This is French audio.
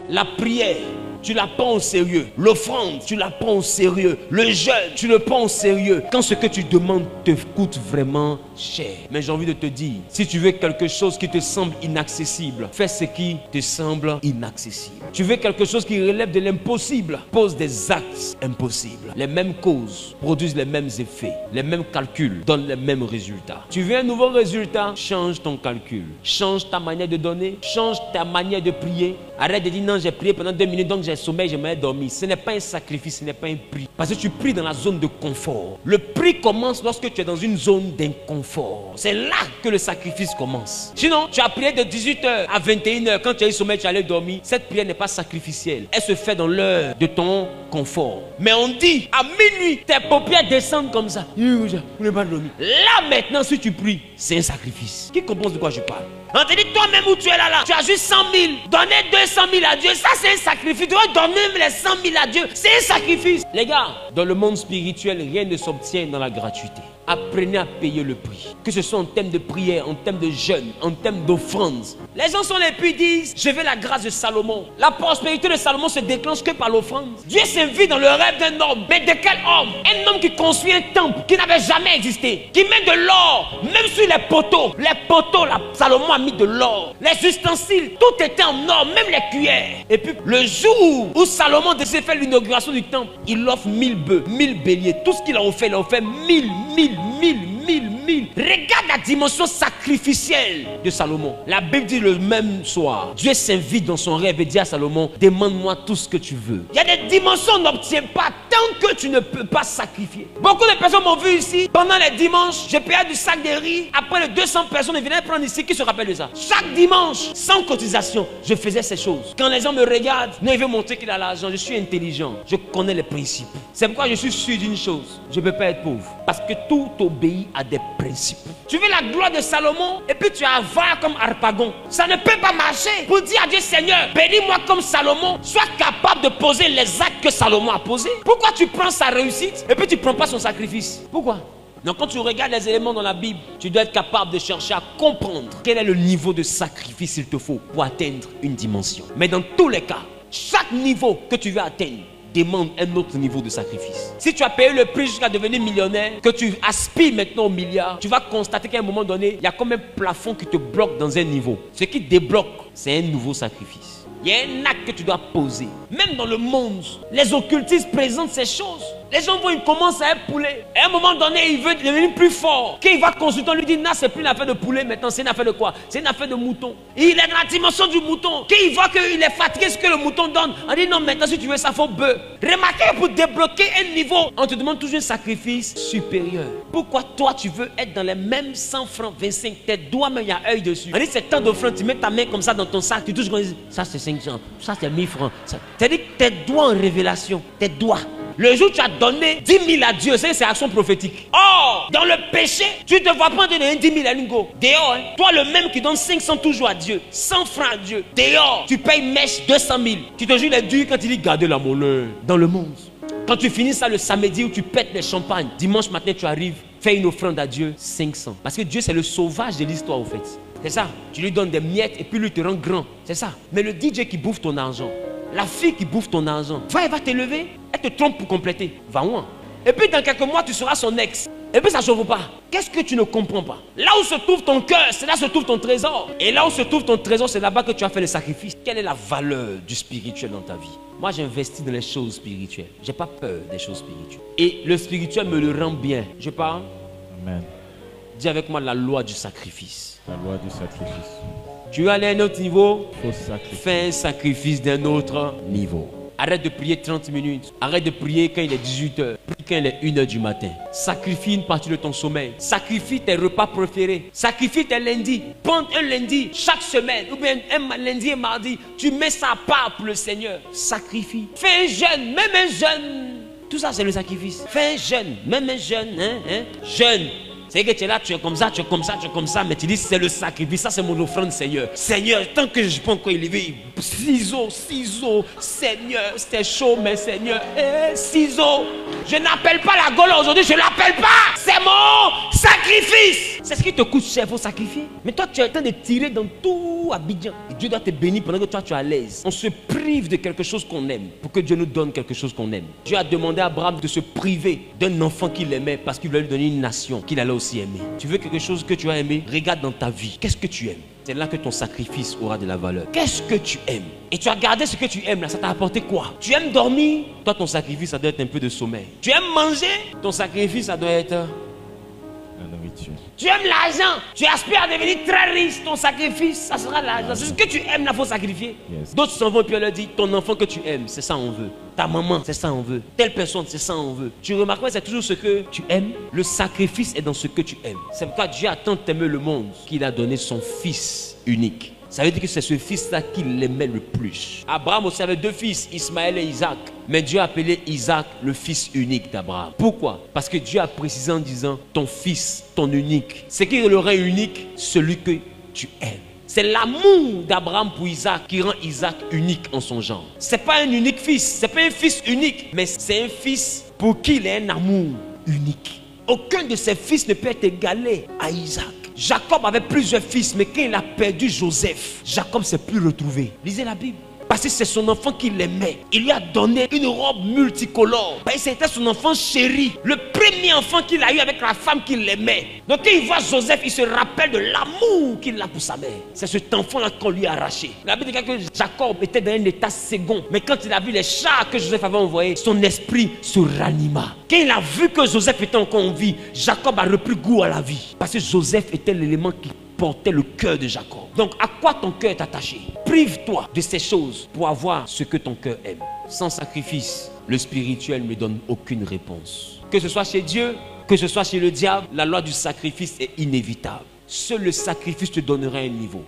La prière, tu la prends au sérieux. L'offrande, tu la prends au sérieux. Le jeûne, tu le prends au sérieux. Quand ce que tu demandes te coûte vraiment cher. Mais j'ai envie de te dire, si tu veux quelque chose qui te semble inaccessible, fais ce qui te semble inaccessible. Tu veux quelque chose qui relève de l'impossible, pose des actes impossibles. Les mêmes causes produisent les mêmes effets. Les mêmes calculs donnent les mêmes résultats. Tu veux un nouveau résultat, change ton calcul. Change ta manière de donner, change ta manière de prier. Arrête de dire non, j'ai prié pendant 2 minutes, donc j'ai sommeil, j'aimerais dormir. Ce n'est pas un sacrifice, ce n'est pas un prix. Parce que tu pries dans la zone de confort. Le prix commence lorsque tu es dans une zone d'inconfort. C'est là que le sacrifice commence. Sinon, tu as prié de 18h à 21h. Quand tu as eu sommeil, tu allais dormir. Cette prière n'est pas sacrificielle. Elle se fait dans l'heure de ton confort. Mais on dit, à minuit, tes paupières descendent comme ça. Là maintenant, si tu pries, c'est un sacrifice. Qui comprend de quoi je parle? On te dit toi-même où tu es là, tu as juste 100 000. Donner 200 000 à Dieu, ça c'est un sacrifice. Tu dois donner les 100 000 à Dieu, c'est un sacrifice. Les gars, dans le monde spirituel, rien ne s'obtient dans la gratuité. Apprenez à payer le prix. Que ce soit en termes de prière, en termes de jeûne, en termes d'offrande. Les gens sont les plus disent, je veux la grâce de Salomon. La prospérité de Salomon se déclenche que par l'offrande. Dieu s'invite dans le rêve d'un homme. Mais de quel homme? Un homme qui construit un temple qui n'avait jamais existé. Qui met de l'or, même sur les poteaux. Les poteaux, là, Salomon a mis de l'or. Les ustensiles, tout était en or, même les cuillères. Et puis, le jour où Salomon décide de faire l'inauguration du temple, il offre 1000 bœufs, 1000 béliers. Tout ce qu'il a offert, il a offert 1000. Regarde la dimension sacrificielle de Salomon. La Bible dit le même soir, Dieu s'invite dans son rêve et dit à Salomon, demande-moi tout ce que tu veux. Il y a des dimensions qu'on n'obtient pas tant que tu ne peux pas sacrifier. Beaucoup de personnes m'ont vu ici, pendant les dimanches, je payais du sac de riz. Après les 200 personnes venaient prendre ici, qui se rappellent de ça? Chaque dimanche, sans cotisation, je faisais ces choses. Quand les gens me regardent, non, il veut montrer qu'il a l'argent. Je suis intelligent, je connais les principes. C'est pourquoi je suis sûr d'une chose, je ne peux pas être pauvre. Parce que tout obéit à des principes. Tu veux la gloire de Salomon et puis tu avales comme Harpagon. Ça ne peut pas marcher. Pour dire à Dieu, Seigneur, bénis-moi comme Salomon. Sois capable de poser les actes que Salomon a posés. Pourquoi tu prends sa réussite et puis tu ne prends pas son sacrifice? Pourquoi? Donc quand tu regardes les éléments dans la Bible, tu dois être capable de chercher à comprendre quel est le niveau de sacrifice qu'il te faut pour atteindre une dimension. Mais dans tous les cas, chaque niveau que tu veux atteindre demande un autre niveau de sacrifice. Si tu as payé le prix jusqu'à devenir millionnaire, que tu aspires maintenant au milliard, tu vas constater qu'à un moment donné, il y a comme un plafond qui te bloque dans un niveau. Ce qui débloque, c'est un nouveau sacrifice. Il y a un acte que tu dois poser. Même dans le monde, les occultistes présentent ces choses. Les gens voient, ils commencent à être poulet. Et à un moment donné, il veut devenir plus fort. Quand il va consulter, on lui dit, non, c'est plus une affaire de poulet maintenant, c'est une affaire de quoi? C'est une affaire de mouton. Et il est dans la dimension du mouton. Quand il voit qu'il est fatigué, ce que le mouton donne, on dit, non, maintenant, si tu veux ça, il faut bœuf. Remarquez que pour débloquer un niveau, on te demande toujours un sacrifice supérieur. Pourquoi toi, tu veux être dans les mêmes 100 francs, 25, tes doigts, mais il y a œil dessus. On dit, c'est tant d'offrandes, tu mets ta main comme ça dans ton sac, tu touches, ça c'est 500, ça c'est 1000 francs. C'est-à-dire que tes doigts en révélation, tes doigts. Le jour où tu as donné 10 000 à Dieu, c'est action prophétique. Or, dans le péché, tu ne te vois pas donner 10 000 à Lingo. Dehors, hein, toi le même qui donne 500 toujours à Dieu, 100 francs à Dieu. Dehors, tu payes mèche 200 000. Tu te joues les durs quand il dit garder la monnaie. Dans le monde. Quand tu finis ça le samedi où tu pètes les champagnes, dimanche matin tu arrives, fais une offrande à Dieu, 500. Parce que Dieu c'est le sauvage de l'histoire au fait. C'est ça. Tu lui donnes des miettes et puis lui te rend grand. C'est ça. Mais le DJ qui bouffe ton argent, la fille qui bouffe ton argent, elle va t'élever, elle te trompe pour compléter. Va loin. Et puis dans quelques mois, tu seras son ex. Et puis ça ne chauffe pas. Qu'est-ce que tu ne comprends pas? Là où se trouve ton cœur, c'est là où se trouve ton trésor. Et là où se trouve ton trésor, c'est là-bas que tu as fait le sacrifice. Quelle est la valeur du spirituel dans ta vie? Moi, j'investis dans les choses spirituelles. Je n'ai pas peur des choses spirituelles. Et le spirituel me le rend bien. Je parle? Amen. Dis avec moi la loi du sacrifice. La loi du sacrifice. Tu veux aller à un autre niveau? Faut sacrifier. Fais un sacrifice d'un autre niveau. Arrête de prier 30 minutes. Arrête de prier quand il est 18h. Prie quand il est 1h du matin. Sacrifie une partie de ton sommeil. Sacrifie tes repas préférés. Sacrifie tes lundis. Prends un lundi chaque semaine. Ou bien un lundi et mardi. Tu mets ça à part pour le Seigneur. Sacrifie. Fais un jeûne. Même un jeûne. Tout ça c'est le sacrifice. Fais un jeûne. Même un jeûne. Jeûne. C'est que tu es là, tu es comme ça, tu es comme ça, tu es comme ça, mais tu dis c'est le sacrifice, ça c'est mon offrande Seigneur. Seigneur, tant que je prends quoi il est, ciseaux, Seigneur, c'était chaud, mais Seigneur, ciseaux. Je n'appelle pas la Gaule aujourd'hui, je ne l'appelle pas. C'est mon sacrifice. C'est ce qui te coûte cher, il faut sacrifier. Mais toi, tu es en train de tirer dans tout Abidjan. Et Dieu doit te bénir pendant que toi, tu es à l'aise. On se prive de quelque chose qu'on aime pour que Dieu nous donne quelque chose qu'on aime. Dieu a demandé à Abraham de se priver d'un enfant qu'il aimait parce qu'il voulait lui donner une nation qu'il allait aussi aimer. Tu veux quelque chose que tu as aimé? Regarde dans ta vie. Qu'est-ce que tu aimes? C'est là que ton sacrifice aura de la valeur. Qu'est-ce que tu aimes? Et tu as gardé ce que tu aimes là, ça t'a apporté quoi? Tu aimes dormir? Toi, ton sacrifice, ça doit être un peu de sommeil. Tu aimes manger? Ton sacrifice, ça doit être la nourriture. Tu aimes l'argent? Tu aspires à devenir très riche? Ton sacrifice, ça sera l'argent. C'est ce que tu aimes là, il faut sacrifier. Yes. D'autres s'en vont et puis on leur dit, ton enfant que tu aimes, c'est ça on veut. Ta maman, c'est ça on veut. Telle personne, c'est ça on veut. Tu remarqueras, c'est toujours ce que tu aimes. Le sacrifice est dans ce que tu aimes. C'est pourquoi Dieu a tant aimé le monde qu'il a donné son fils unique. Ça veut dire que c'est ce fils-là qu'il aimait le plus. Abraham aussi avait deux fils, Ismaël et Isaac. Mais Dieu a appelé Isaac le fils unique d'Abraham. Pourquoi? Parce que Dieu a précisé en disant, ton fils, ton unique. Ce qui le rend unique, celui que tu aimes. C'est l'amour d'Abraham pour Isaac qui rend Isaac unique en son genre. Ce n'est pas un unique fils, ce n'est pas un fils unique, mais c'est un fils pour qui il a un amour unique. Aucun de ses fils ne peut être égalé à Isaac. Jacob avait plusieurs fils, mais quand il a perdu Joseph, Jacob ne s'est plus retrouvé. Lisez la Bible. Parce que c'est son enfant qu'il aimait. Il lui a donné une robe multicolore. C'était son enfant chéri. Le premier enfant qu'il a eu avec la femme qu'il aimait. Donc quand il voit Joseph, il se rappelle de l'amour qu'il a pour sa mère. C'est cet enfant-là qu'on lui a arraché. La Bible dit que Jacob était dans un état second. Mais quand il a vu les chars que Joseph avait envoyés, son esprit se ranima. Quand il a vu que Joseph était encore en vie, Jacob a repris goût à la vie. Parce que Joseph était l'élément qui portait le cœur de Jacob. Donc à quoi ton cœur est attaché? Prive-toi de ces choses pour avoir ce que ton cœur aime. Sans sacrifice, le spirituel ne donne aucune réponse. Que ce soit chez Dieu, que ce soit chez le diable, la loi du sacrifice est inévitable. Seul le sacrifice te donnera un niveau.